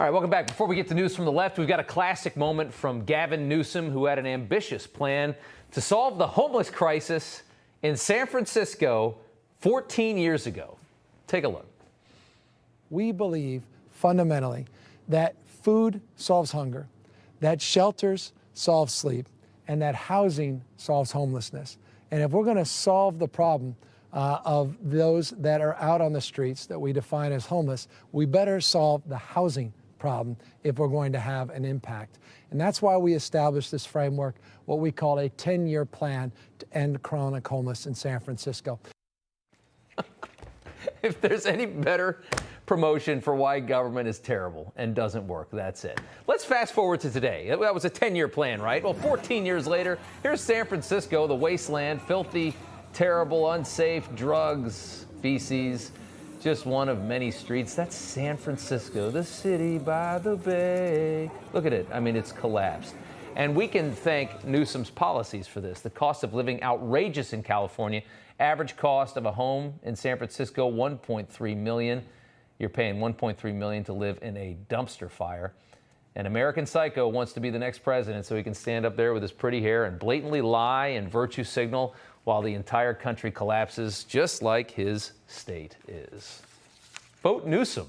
All right, welcome back. Before we get to news from the left, we've got a classic moment from Gavin Newsom, who had an ambitious plan to solve the homeless crisis in San Francisco 14 years ago. Take a look. We believe fundamentally that food solves hunger, that shelters solve sleep, and that housing solves homelessness. And if we're going to solve the problem of those that are out on the streets that we define as homeless, we better solve the housing problem if we're going to have an impact. And that's why we established this framework, what we call a 10-year plan to end chronic homelessness in San Francisco. If there's any better promotion for why government is terrible and doesn't work, that's it. Let's fast forward to today. That was a 10-year plan, right? Well, 14 years later, here's San Francisco, the wasteland, filthy, terrible, unsafe, drugs, feces. Just one of many streets. That's San Francisco, the city by the bay. Look at it. I mean, it's collapsed. And we can thank Newsom's policies for this. The cost of living outrageous in California. Average cost of a home in San Francisco, $1.3 million. You're paying $1.3 million to live in a dumpster fire. An American psycho wants to be the next president so he can stand up there with his pretty hair and blatantly lie and virtue signal while the entire country collapses, just like his state is. Vote Newsom.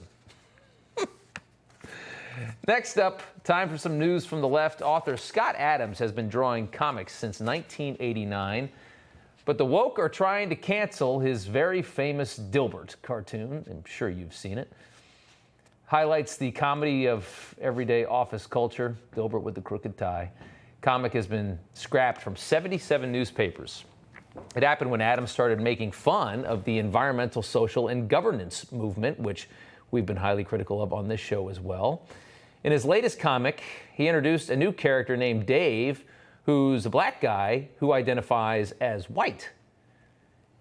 Next up, time for some news from the left. Author Scott Adams has been drawing comics since 1989, but the woke are trying to cancel his very famous Dilbert cartoon. I'm sure you've seen it. Highlights the comedy of everyday office culture, Dilbert with the crooked tie. Comic has been scrapped from 77 newspapers. It happened when Adams started making fun of the environmental, social, and governance movement, which we've been highly critical of on this show as well. In his latest comic, he introduced a new character named Dave, who's a black guy who identifies as white.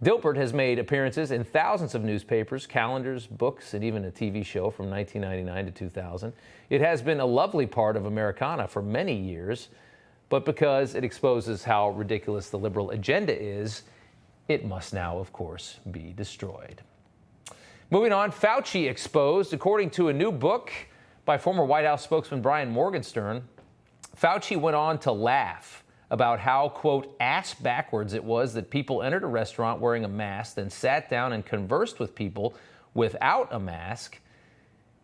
Dilbert has made appearances in thousands of newspapers, calendars, books, and even a TV show from 1999 to 2000. It has been a lovely part of Americana for many years, but because it exposes how ridiculous the liberal agenda is, it must now, of course, be destroyed. Moving on, Fauci Exposed. According to a new book by former White House spokesman Brian Morgenstern, Fauci went on to laugh about how, quote, ass backwards it was that people entered a restaurant wearing a mask, then sat down and conversed with people without a mask.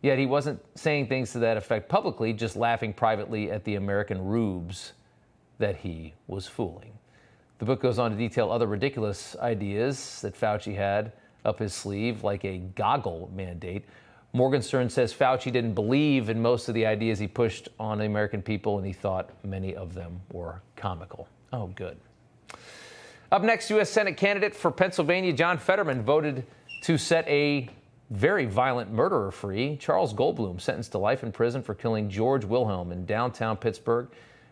Yet he wasn't saying things to that effect publicly, just laughing privately at the American rubes that he was fooling. The book goes on to detail other ridiculous ideas that Fauci had up his sleeve, like a goggle mandate. Morgenstern says Fauci didn't believe in most of the ideas he pushed on the American people, and he thought many of them were comical. Oh, good. Up next, U.S. Senate candidate for Pennsylvania John Fetterman voted to set a very violent murderer free. Charles Goldblum sentenced to life in prison for killing George Wilhelm in downtown Pittsburgh.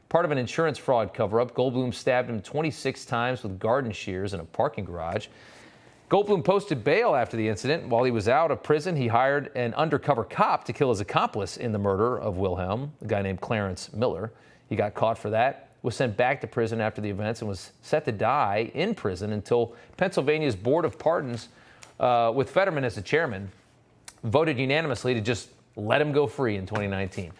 Part of an insurance fraud cover-up, Goldblum stabbed him 26 times with garden shears in a parking garage. Goldblum posted bail after the incident. While he was out of prison, he hired an undercover cop to kill his accomplice in the murder of Wilhelm, a guy named Clarence Miller. He got caught for that, was sent back to prison after the events, and was set to die in prison until Pennsylvania's Board of Pardons, with Fetterman as the chairman, voted unanimously to just let him go free in 2019.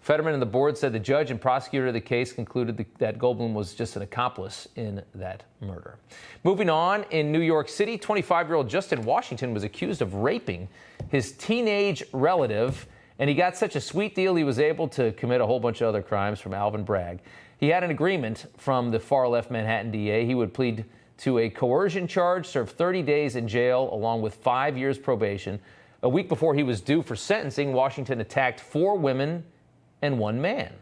Fetterman and the board said the judge and prosecutor of the case concluded that Goldblum was just an accomplice in that murder. Moving on, in New York City, 25-year-old Justin Washington was accused of raping his teenage relative, and he got such a sweet deal he was able to commit a whole bunch of other crimes from Alvin Bragg. He had an agreement from the far-left Manhattan DA. He would plead to a coercion charge, serve 30 days in jail, along with 5 years probation. A week before he was due for sentencing, Washington attacked 4 women and 1 man.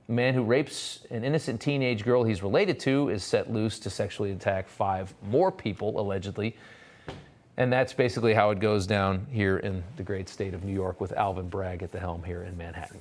A man who rapes an innocent teenage girl he's related to is set loose to sexually attack 5 more people, allegedly. And that's basically how it goes down here in the great state of New York with Alvin Bragg at the helm here in Manhattan.